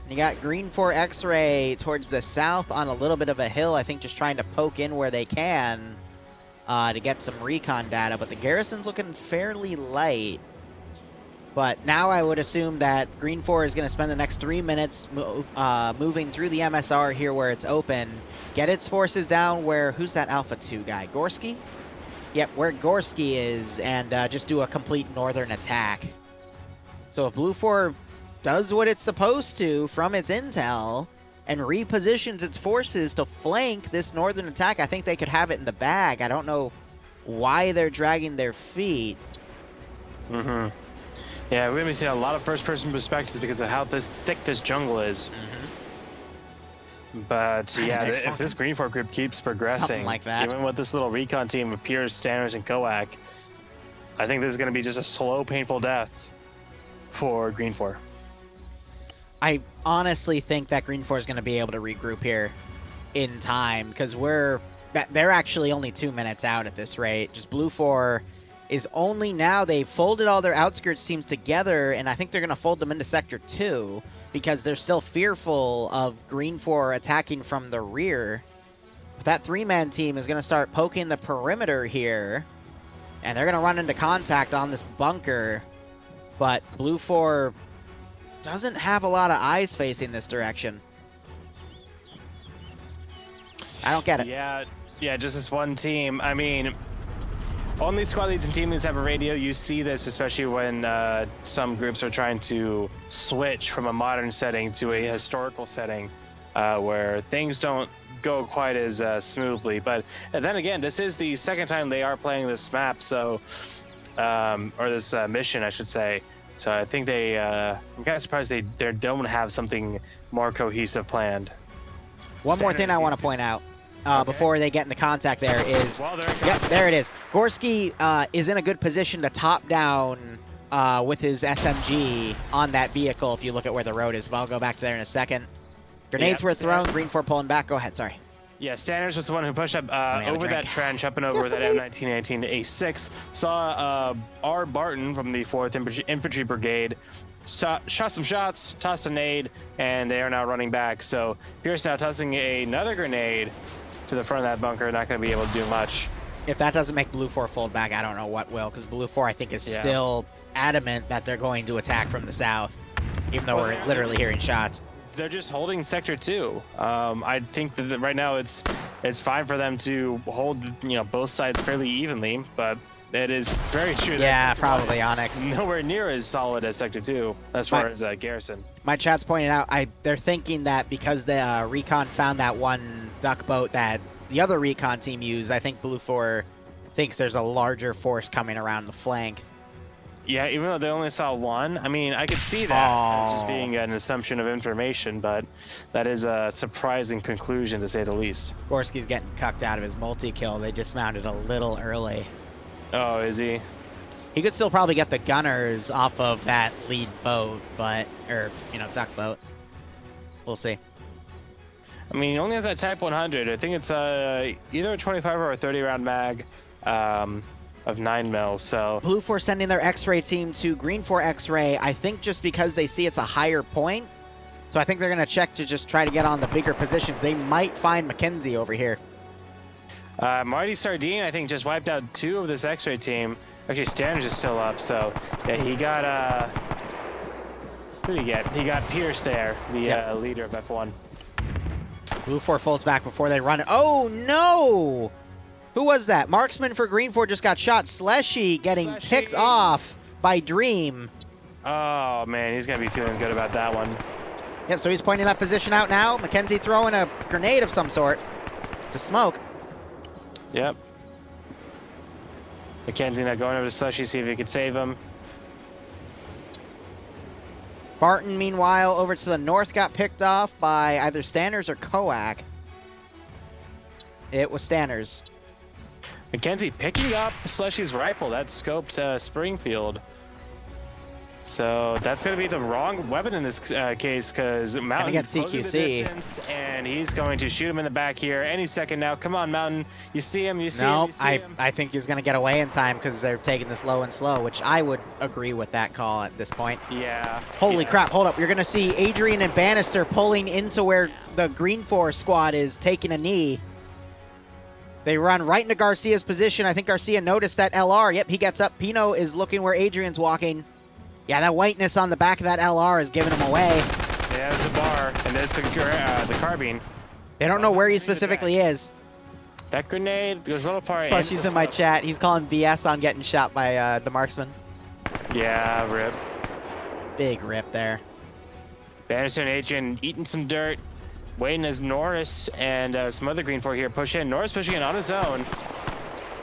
You got Green 4 X-Ray towards the south on a little bit of a hill, I think just trying to poke in where they can to get some recon data, but the garrison's looking fairly light. But now I would assume that Green 4 is going to spend the next 3 minutes moving through the MSR here where it's open, get its forces down where, who's that Alpha 2 guy? Gorski? Yep, where Gorski is, and just do a complete northern attack. So if Blue 4 does what it's supposed to from its intel and repositions its forces to flank this northern attack, I think they could have it in the bag. I don't know why they're dragging their feet. Yeah, we're going to be seeing a lot of first-person perspectives because of how thick this jungle is. But yeah, if this Green 4 group keeps progressing, like that, even with this little recon team of Piers, Stanners, and Koak, I think this is going to be just a slow, painful death for Green 4. I honestly think that Green 4 is going to be able to regroup here in time, because they're actually only 2 minutes out at this rate. Just Blue 4 is only now, they folded all their outskirts teams together, and I think they're going to fold them into Sector 2 because they're still fearful of Green 4 attacking from the rear. But that 3-man team is going to start poking the perimeter here, and they're going to run into contact on this bunker. But Blue 4 doesn't have a lot of eyes facing this direction. I don't get it. Yeah, just this one team. I mean, only squad leads and team leads have a radio. You see this especially when some groups are trying to switch from a modern setting to a historical setting where things don't go quite as smoothly. But then again, this is the second time they are playing this map, so or this mission, I should say. So I think I'm kind of surprised they don't have something more cohesive planned. One more thing I want to point out. Before they get into contact there is, yep, there it is. Gorski is in a good position to top down with his SMG on that vehicle if you look at where the road is, but I'll go back to there in a second. Grenades were thrown, Green 4 pulling back. Go ahead, sorry. Yeah, Stanners was the one who pushed up over that trench, up and over that M1918 to A6. Saw R. Barton from the 4th Infantry Brigade. Shot some shots, tossed a nade, and they are now running back. So Pierce now tossing another grenade to the front of that bunker, not going to be able to do much. If that doesn't make Blue 4 fold back, I don't know what will, because Blue 4, I think, is still adamant that they're going to attack from the south, even though we're literally hearing shots. They're just holding Sector 2. I think that right now it's fine for them to hold both sides fairly evenly, but it is very true. Yeah, probably Onyx. Nowhere near as solid as Sector 2 as far as garrison. My chat's pointing out they're thinking that because the recon found that one duck boat that the other recon team use. I think Blue 4 thinks there's a larger force coming around the flank. Yeah, even though they only saw one, I mean, I could see that as just being an assumption of information, but that is a surprising conclusion to say the least. Gorski's getting cucked out of his multi-kill. They dismounted a little early. Oh, is he? He could still probably get the gunners off of that lead boat, but, or, you know, duck boat. We'll see. I mean, he only has that Type 100. I think it's either a 25 or a 30 round mag. Of 9 mil, so Blue 4 sending their X-ray team to Green 4 X-ray, I think just because they see it's a higher point. So I think they're going to check to just try to get on the bigger positions. They might find Mackenzie over here. Marty Sardine, I think, just wiped out 2 of this X-ray team. Actually, Standards is still up, so yeah, he got who did he get? He got Pierce there, the leader of F1. Blue 4 folds back before they run it. Oh no! Who was that? Marksman for Green 4 just got shot. Slushy getting picked off by Dream. Oh, man, he's going to be feeling good about that one. Yep, so he's pointing that position out now. Mackenzie throwing a grenade of some sort to smoke. Yep. Mackenzie now going over to Slushy, see if he could save him. Barton, meanwhile, over to the north, got picked off by either Stanners or Koak. It was Stanners. Mackenzie picking up Slushy's rifle. That scoped Springfield. So that's going to be the wrong weapon in this case because Mountain gets CQC. And he's going to shoot him in the back here any second now. Come on, Mountain. You see him. You see him. No, You see him. I think he's going to get away in time because they're taking this low and slow, which I would agree with that call at this point. Yeah. Holy crap. Hold up. You're going to see Adrian and Bannister pulling into where the Green 4 squad is taking a knee. They run right into Garcia's position. I think Garcia noticed that LR. Yep, he gets up. Pino is looking where Adrian's walking. Yeah, that whiteness on the back of that LR is giving him away. Yeah, there's the bar, and there's the carbine. They don't know where he specifically is. That grenade goes a little far. So she's in my chat. He's calling BS on getting shot by the marksman. Yeah, rip. Big rip there. Bannister and Adrian eating some dirt. Waiting as Norris and some other Green 4 here push in. Norris pushing in on his own.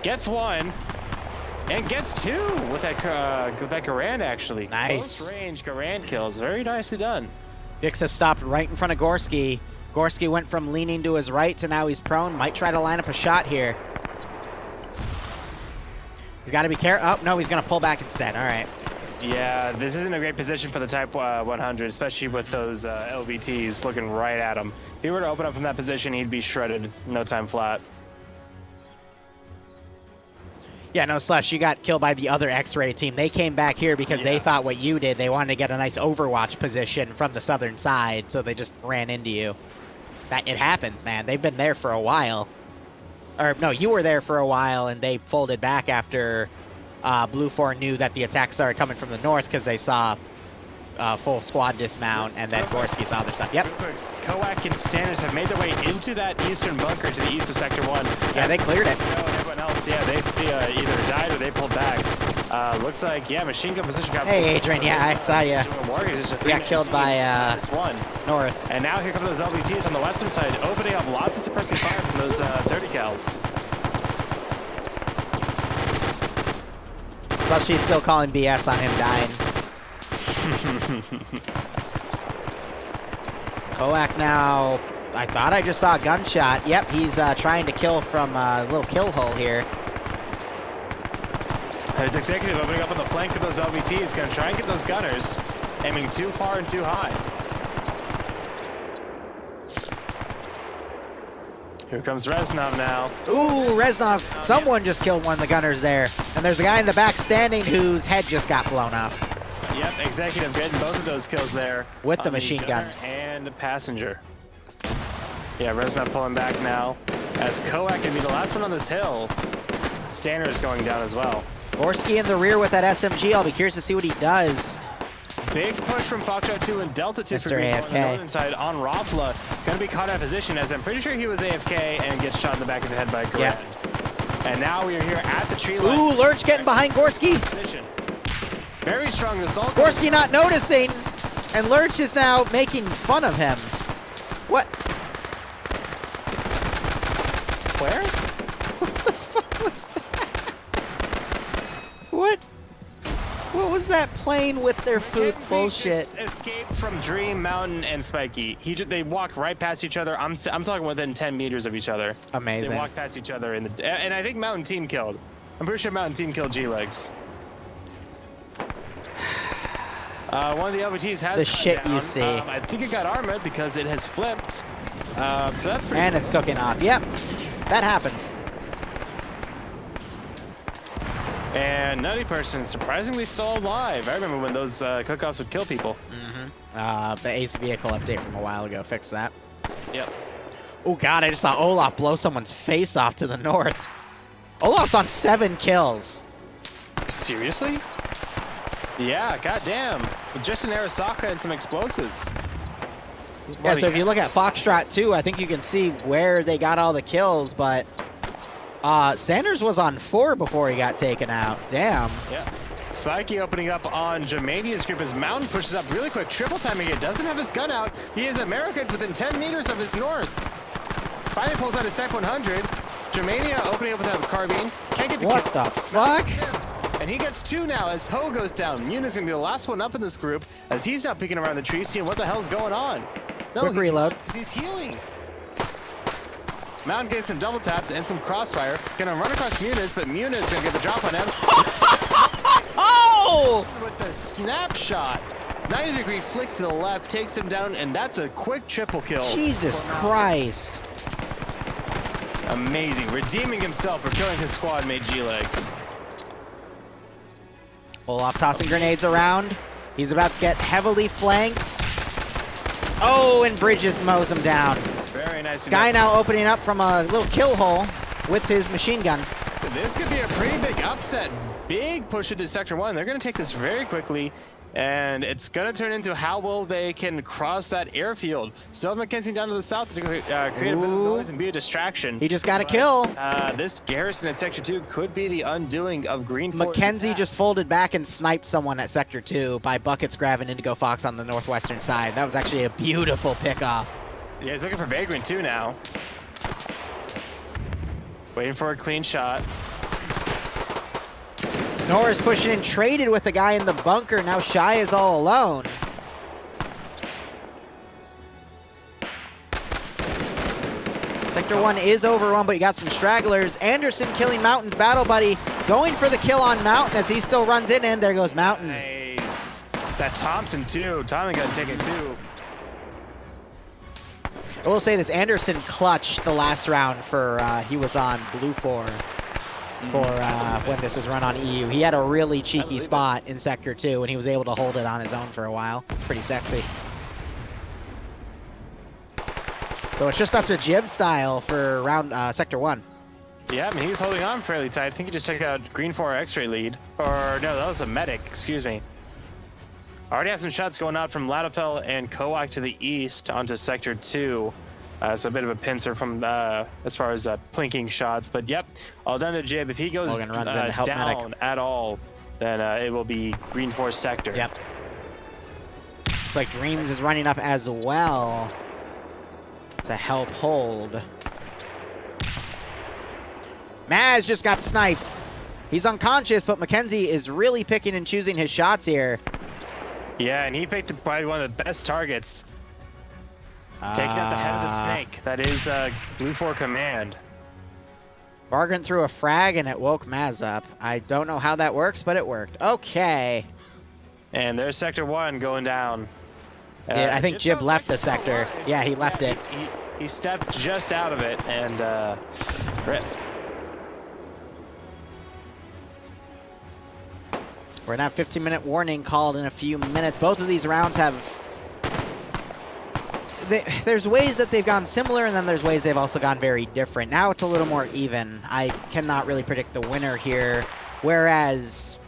Gets 1. And gets 2 with that Garand, actually. Nice. Close range Garand kills. Very nicely done. Dix have stopped right in front of Gorski. Gorski went from leaning to his right to now he's prone. Might try to line up a shot here. He's got to be careful. Oh, no, he's going to pull back instead. All right. Yeah, this isn't a great position for the Type 100, especially with those LVTs looking right at him. If he were to open up from that position, he'd be shredded. No time flat. Yeah, no, Slush, you got killed by the other X-ray team. They came back here because they thought what you did. They wanted to get a nice overwatch position from the southern side, so they just ran into you. It happens, man. They've been there for a while. Or, no, you were there for a while, and they folded back after Blue 4 knew that the attack started coming from the north because they saw full squad dismount, and then Gorski saw other stuff. Yep. Koak and Stanners have made their way into that eastern bunker to the east of Sector 1. Yeah, they cleared it. Everyone else, yeah, they either died or they pulled back. Looks like, yeah, machine gun position got... Hey, Adrian, yeah, I saw you. You got killed by Norris. And now here come those LVTs on the western side, opening up lots of suppressing fire from those 30 cals. So she's still calling BS on him dying. Koak now, I thought I just saw a gunshot. Yep, he's trying to kill from a little kill hole here. There's Executive opening up on the flank of those LVTs, gonna try and get those gunners, aiming too far and too high. Here comes Reznov now. Ooh, Reznov, someone just killed one of the gunners there. And there's a guy in the back standing whose head just got blown off. Yep, Executive getting both of those kills there. With the machine gun. And the passenger. Yeah, Reznov pulling back now. As Koak can be the last one on this hill. Stanner is going down as well. Gorski in the rear with that SMG. I'll be curious to see what he does. Big push from Foxtrot 2 and Delta 2 Mr. for Green on AFK. the northern side on Rafla. Going to be caught out of position as I'm pretty sure he was AFK and gets shot in the back of the head by Garand. Yep. And now we are here at the tree line. Ooh, Lurch getting behind Gorski. Position. Very strong assault. Gorski not noticing. And Lurch is now making fun of him. What? Where? What the fuck was that? What was that plane with their food Mackenzie bullshit? just escaped from Dream, Mountain, and Spiky. They walked right past each other. I'm talking within 10 meters of each other. Amazing. They walked past each other and I think Mountain Team killed. I'm pretty sure Mountain Team killed G-Legs. One of the LVTs has The gone shit down. you see. I think it got Arma because it has flipped. So that's pretty And cool. it's cooking off. Yep, that happens. And Nutty Person surprisingly still alive. I remember when those cook-offs would kill people. The Ace vehicle update from a while ago fixed that. Yep. Oh god, I just saw Olaf blow someone's face off to the north. Olaf's on 7 kills. Seriously? Yeah, goddamn. Just an Arasaka and some explosives. Yeah, so if you look at Foxtrot 2, I think you can see where they got all the kills, but Sanders was on 4 before he got taken out. Damn. Yeah. Spiky opening up on Germania's group as Mountain pushes up really quick, triple timing it, doesn't have his gun out. He is Americans within 10 meters of his north. Finally pulls out his Sec 100. Germania opening up with that carbine. Can't get the What kill. the fuck? And he gets 2 now as Poe goes down. Muni's gonna be the last one up in this group as he's now peeking around the tree, seeing what the hell's going on. No, Quick reload. Because he's healing. Mountain gets some double taps and some crossfire. Gonna run across Muniz, but Muniz gonna get the drop on him. Oh! With the snapshot. 90-degree flick to the left, takes him down, and that's a quick triple kill. Jesus Christ. Amazing. Redeeming himself for killing his squad mate G-Legs. Olaf tossing grenades around. He's about to get heavily flanked. Oh, and Bridges mows him down. Very nice. Sky now opening up from a little kill hole with his machine gun. This could be a pretty big upset. Big push into Sector 1. They're going to take this very quickly, and it's going to turn into how well they can cross that airfield. Still Mackenzie down to the south to create a bit of noise and be a distraction. He just got a kill. This garrison at Sector 2 could be the undoing of Green Force. Mackenzie just folded back and sniped someone at Sector 2 by buckets grabbing Indigo Fox on the northwestern side. That was actually a beautiful pickoff. Yeah, he's looking for Vagrant too now. Waiting for a clean shot. Norris pushing in, traded with the guy in the bunker. Now Shy is all alone. Sector 1 is overrun, but you got some stragglers. Anderson killing Mountain's battle buddy. Going for the kill on Mountain as he still runs in, and there goes Mountain. Nice. That Thompson too. Tommy got taken too. I will say this, Anderson clutched the last round for, he was on Blue 4 for when this was run on EU. He had a really cheeky spot in Sector 2, and he was able to hold it on his own for a while. Pretty sexy. So it's just up to Jib style for round Sector 1. Yeah, I mean, he's holding on fairly tight. I think he just took out Green 4 X-ray lead. Or, no, that was a medic. Excuse me. Already have some shots going out from Lcpl and Kowak to the east onto Sector 2. So a bit of a pincer from as far as plinking shots. But, yep, all done to Jib. If he goes Logan runs in to help down medic. at all, then it will be Green 4 Sector. Yep. Looks like Dreams is running up as well to help hold. Maz just got sniped. He's unconscious, but Mackenzie is really picking and choosing his shots here. Yeah, and he picked probably one of the best targets. Taking out the head of the snake. That is Blue 4 Command. Vagrant threw a frag and it woke Maz up. I don't know how that works, but it worked. Okay. And there's Sector 1 going down. Yeah, I think Jib left the sector. Yeah, he left it. He stepped just out of it and rip. We're gonna have 15-minute warning called in a few minutes. Both of these rounds have... There's ways that they've gone similar, and then there's ways they've also gone very different. Now it's a little more even. I cannot really predict the winner here. Whereas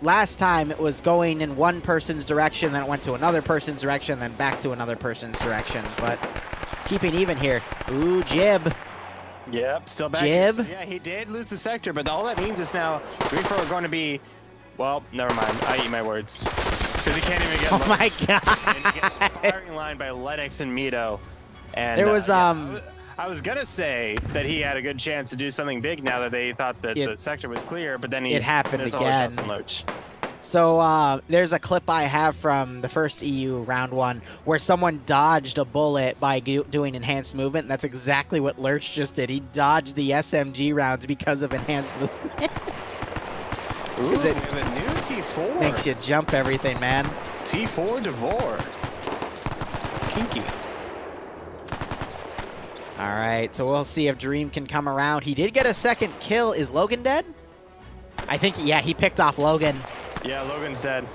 last time it was going in one person's direction, then it went to another person's direction, then back to another person's direction. But it's keeping even here. Ooh, Jib. Yep, still back. Jib. Yeah, he did lose the sector, but all that means is now Green 4 are going to be... Well, never mind. I eat my words. Because he can't even get... Oh my god! And he gets firing line by Lennox and Mito. And There was, yeah, I was gonna say that he had a good chance to do something big now that they thought that the sector was clear, but then it happened missed all again. his shots on Loach. So there's a clip I have from the first EU round 1 where someone dodged a bullet by doing enhanced movement. And that's exactly what Lurch just did. He dodged the SMG rounds because of enhanced movement. Ooh, we have a new T4. Makes you jump everything, man. T4 Devore. Kinky. All right, so we'll see if Dream can come around. He did get a second kill. Is Logan dead? I think, yeah, he picked off Logan. Yeah, Logan's dead.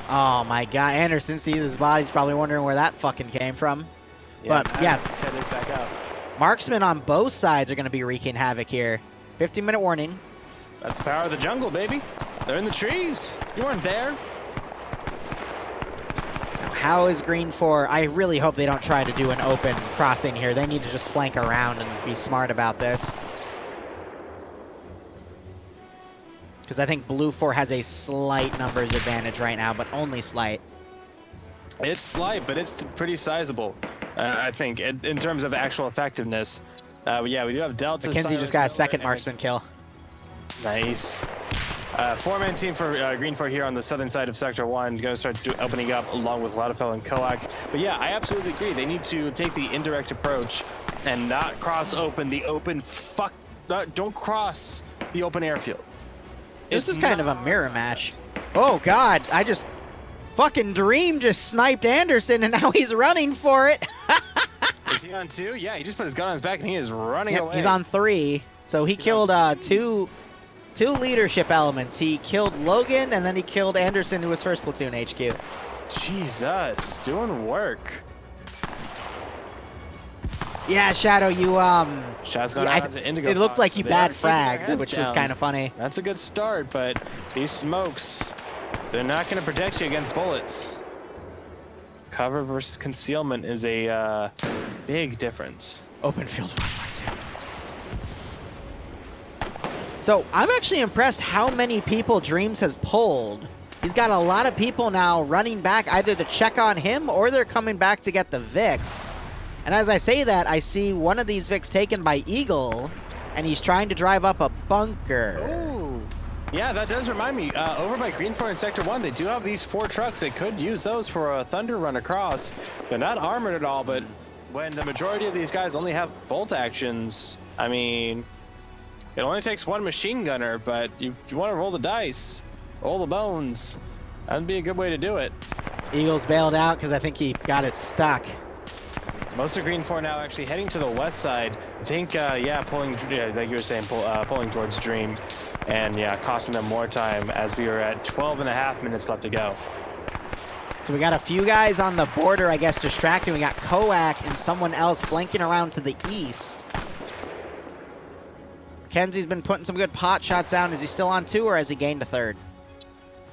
Oh my God, Anderson sees his body. He's probably wondering where that fucking came from. Yeah, but yeah, set this back up. Marksmen on both sides are going to be wreaking havoc here. 15-minute warning. That's the power of the jungle, baby. They're in the trees. You weren't there. Now, how is Green 4? I really hope they don't try to do an open crossing here. They need to just flank around and be smart about this. Because I think Blue 4 has a slight numbers advantage right now, but only slight. It's slight, but it's pretty sizable, I think, in terms of actual effectiveness. Yeah, we do have Delta. McKenzie just got a second marksman kill. Nice. 4-man team for Green 4 here on the southern side of Sector 1. Going to start opening up along with Lcpl and Koak. But yeah, I absolutely agree. They need to take the indirect approach and not cross open the open. Don't cross the open airfield. This is kind of a mirror match. Oh, God. Fucking Dream just sniped Anderson, and now he's running for it. Is he on 2? Yeah, he just put his gun on his back, and he is running away. He's on 3. So he killed two leadership elements. He killed Logan, and then he killed Anderson, who was first platoon HQ. Jesus, doing work. Yeah, Shadow, you Shadow's going out to Indigo it looked Fox. like you They bad are keeping their fragged, heads which was down. kind of funny. That's a good start, but these smokes, they're not going to protect you against bullets. Cover versus concealment is a big difference. Open field 1. So I'm actually impressed how many people Dreams has pulled. He's got a lot of people now running back either to check on him or they're coming back to get the Vix. And as I say that, I see one of these Vix taken by Eagle, and he's trying to drive up a bunker. Ooh. Yeah, that does remind me. Over by Green 4 in Sector 1, they do have these 4 trucks. They could use those for a Thunder run across. They're not armored at all, but when the majority of these guys only have bolt actions, I mean, it only takes 1 machine gunner, but you want to roll the dice, roll the bones. That'd be a good way to do it. Eagle's bailed out because I think he got it stuck. Most of Green 4 now actually heading to the west side. I think, yeah, pulling, like you were saying, pulling towards Dream. And, yeah, costing them more time as we are at 12.5 minutes left to go. So we got a few guys on the border, I guess, distracting. We got Koak and someone else flanking around to the east. Kenzie's been putting some good pot shots down. Is he still on 2 or has he gained a 3rd?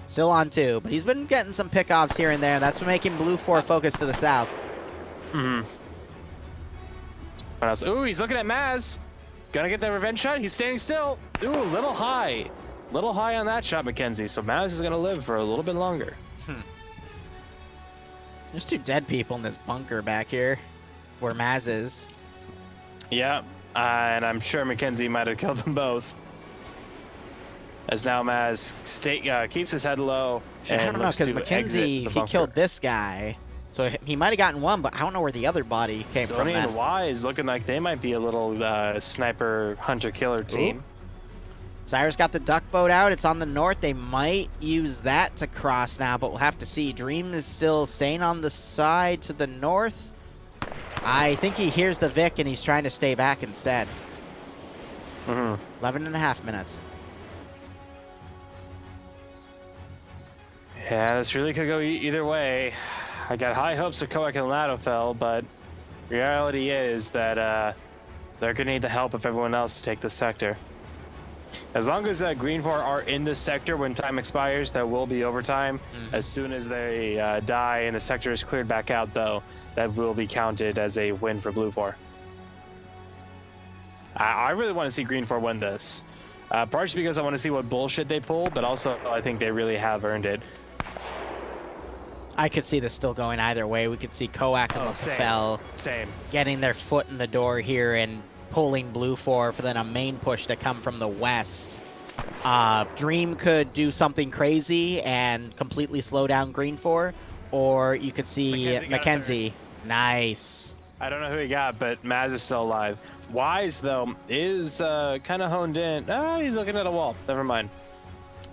Still on 2, but he's been getting some pickoffs here and there. That's been making Blue 4 focus to the south. Mm-hmm. What else? Ooh, he's looking at Maz. Gonna get that revenge shot. He's standing still. Ooh, a little high. Little high on that shot, McKenzie. So Maz is gonna live for a little bit longer. There's 2 dead people in this bunker back here where Maz is. Yeah, and I'm sure McKenzie might have killed them both. As now Maz keeps his head low. I don't know, because McKenzie, he killed this guy. So he might have gotten one, but I don't know where the other body came from. Sony and Y is looking like they might be a little sniper hunter-killer team. Ooh. Cyrus got the duck boat out. It's on the north. They might use that to cross now, but we'll have to see. Dream is still staying on the side to the north. I think he hears the Vic, and he's trying to stay back instead. 11.5 minutes. Yeah, this really could go either way. I got high hopes for Koak and Lcpl, but reality is that they're going to need the help of everyone else to take the sector. As long as Green 4 are in the sector when time expires, there will be overtime. As soon as they die and the sector is cleared back out, though, that will be counted as a win for Blue 4. I really want to see Green 4 win this. Partially because I want to see what bullshit they pull, but also I think they really have earned it. I could see this still going either way. We could see Koak and Lcpl Same. getting their foot in the door here and pulling Blue 4 for then a main push to come from the west. Dream could do something crazy and completely slow down Green 4, or you could see Mackenzie. Nice. I don't know who he got, but Maz is still alive. Wise, though, is kind of honed in. Oh, he's looking at a wall. Never mind.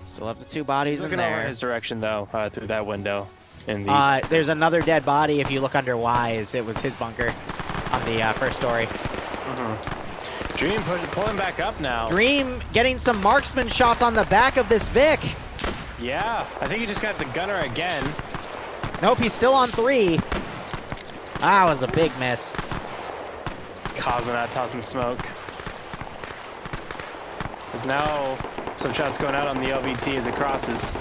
Still have the 2 bodies in looking there. over his direction, though, through that window. In the there's another dead body if you look under Wise. It was his bunker on the first story. Dream pulling back up now. Dream getting some marksman shots on the back of this Vic. Yeah, I think he just got the gunner again. Nope, he's still on 3. That was a big miss. Cosmonaut tossing smoke. There's now some shots going out on the LVT as it crosses.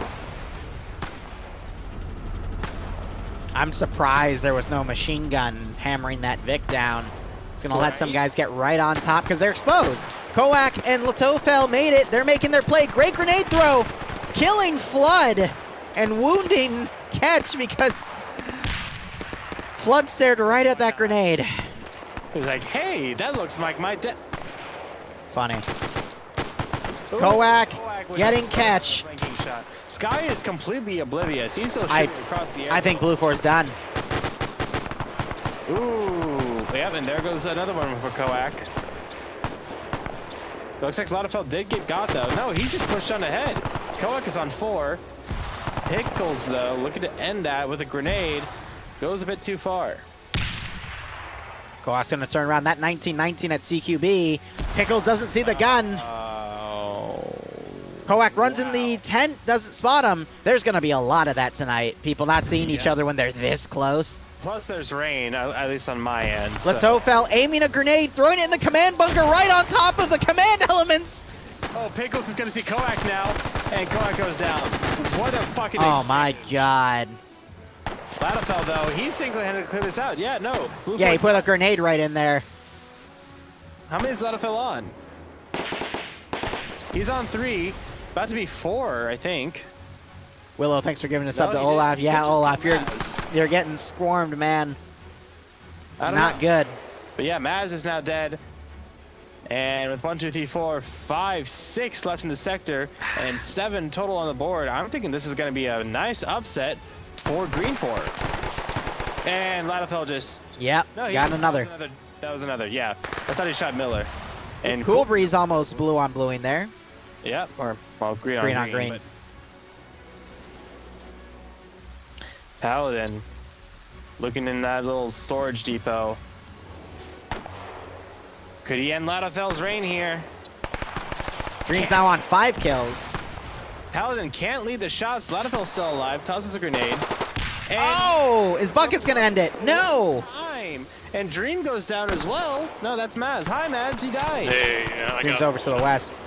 I'm surprised there was no machine gun hammering that Vic down. It's going to let some guys get right on top because they're exposed. Koak and Lcpl made it. They're making their play. Great grenade throw. Killing Flood and wounding Catch because Flood stared right at that grenade. He was like, hey, that looks like my death. Funny. Ooh, Koak with getting a Catch. flanking shot. Sky is completely oblivious. He's still shooting across the air. I think Blue 4's done. Ooh, yep, and there goes another one for Koak. Looks like Lcpl did get got, though. No, he just pushed on ahead. Koak is on 4. Pickles, though, looking to end that with a grenade. Goes a bit too far. Koak's going to turn around that 19-19 at CQB. Pickles doesn't see the gun. Koak runs in the tent, doesn't spot him. There's going to be a lot of that tonight. People not seeing each other when they're this close. Plus, there's rain, at least on my end. Lcpl aiming a grenade, throwing it in the command bunker right on top of the command elements. Oh, Pickles is going to see Koak now, and Koak goes down. What a fucking... Oh, my God. Lcpl, though, he's single-handedly clear this out. Yeah, no. Yeah, he put a grenade right in there. How many is Lcpl on? He's on 3. About to be 4, I think. Willow, thanks for giving us up to Olaf. Yeah, Olaf, you're getting swarmed, man. It's not good. But yeah, Maz is now dead. And with 1, 2, 3, 4, 5, 6 left in the sector, and 7 total on the board, I'm thinking this is going to be a nice upset for Green 4. And Lcpl just... Yep, no, got another. That was another, yeah. I thought he shot Miller. And Cool Breeze almost blue on bluing there. Yep, or, well, green on green. But Paladin looking in that little storage depot. Could he end Lcpl's reign here? Dream's now on 5 kills. Paladin can't lead the shots. Lcpl's still alive. Tosses a grenade. And oh, his bucket's going to end it. No. Time. And Dream goes down as well. No, that's Maz. Hi, Maz. He died. Hey, I Dream's over to the west.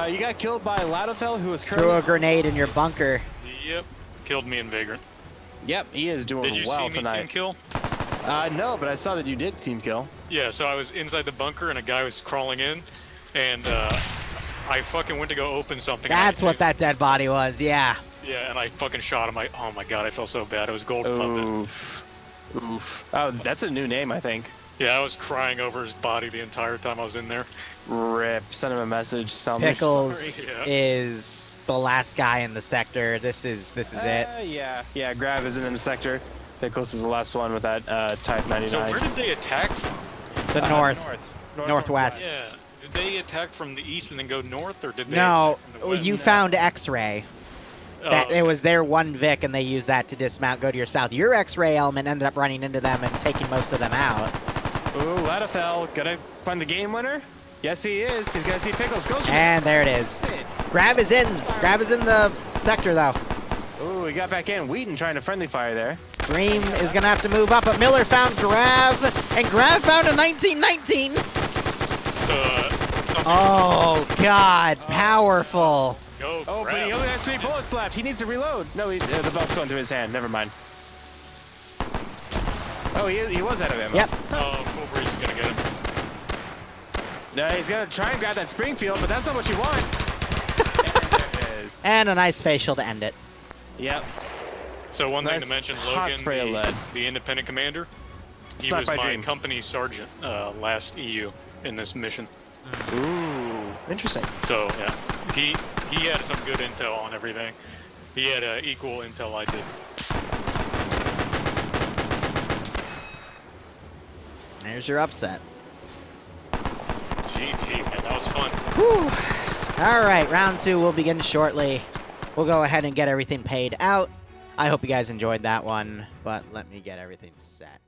You got killed by Lcpl, who was currently... Threw a grenade in your bunker. Yep, killed me in Vagrant. Yep, he is doing well tonight. Did you see me team kill? No, but I saw that you did team kill. Yeah, so I was inside the bunker and a guy was crawling in, and I fucking went to go open something. That's what that dead body was, yeah. Yeah, and I fucking shot him. Oh my god, I felt so bad. It was gold puppet. Oof. Oh, that's a new name, I think. Yeah, I was crying over his body the entire time I was in there. Rip. Send him a message. Pickles is the last guy in the sector. This is it. Yeah, Grav isn't in the sector. Pickles is the last one with that Type 99. So where did they attack from? The northwest. Yeah. Did they attack from the east and then go north, or did they? No, attack from the west? you found X-ray. That it was their one Vic, and they used that to dismount, go to your south. Your X-ray element ended up running into them and taking most of them out. Ooh, Lcpl gonna find the game winner? Yes, he is. He's gonna see Pickles. Goes and there it is. Grav is in. Grav is in the sector, though. Ooh, he got back in. Wheaton trying to friendly fire there. Dream is gonna have to move up, but Miller found Grav, and Grav found a 19-19. Oh, God. Powerful. Go, oh, but he only has 3 bullets left. He needs to reload. No, the belt's going through his hand. Never mind. Oh, he was out of ammo. Yep. Oh, Cool Breeze is going to get him. No, he's going to try and grab that Springfield, but that's not what you want. And there it is. And a nice facial to end it. Yep. So one thing Nice to mention, hot Logan, spray of lead. the independent commander, he Snipe was by my Dream. company sergeant last EU in this mission. Ooh, interesting. So yeah, he had some good intel on everything. He had equal intel I did. There's your upset. GG, man, that was fun. Whew. All right, round 2 will begin shortly. We'll go ahead and get everything paid out. I hope you guys enjoyed that one, but let me get everything set.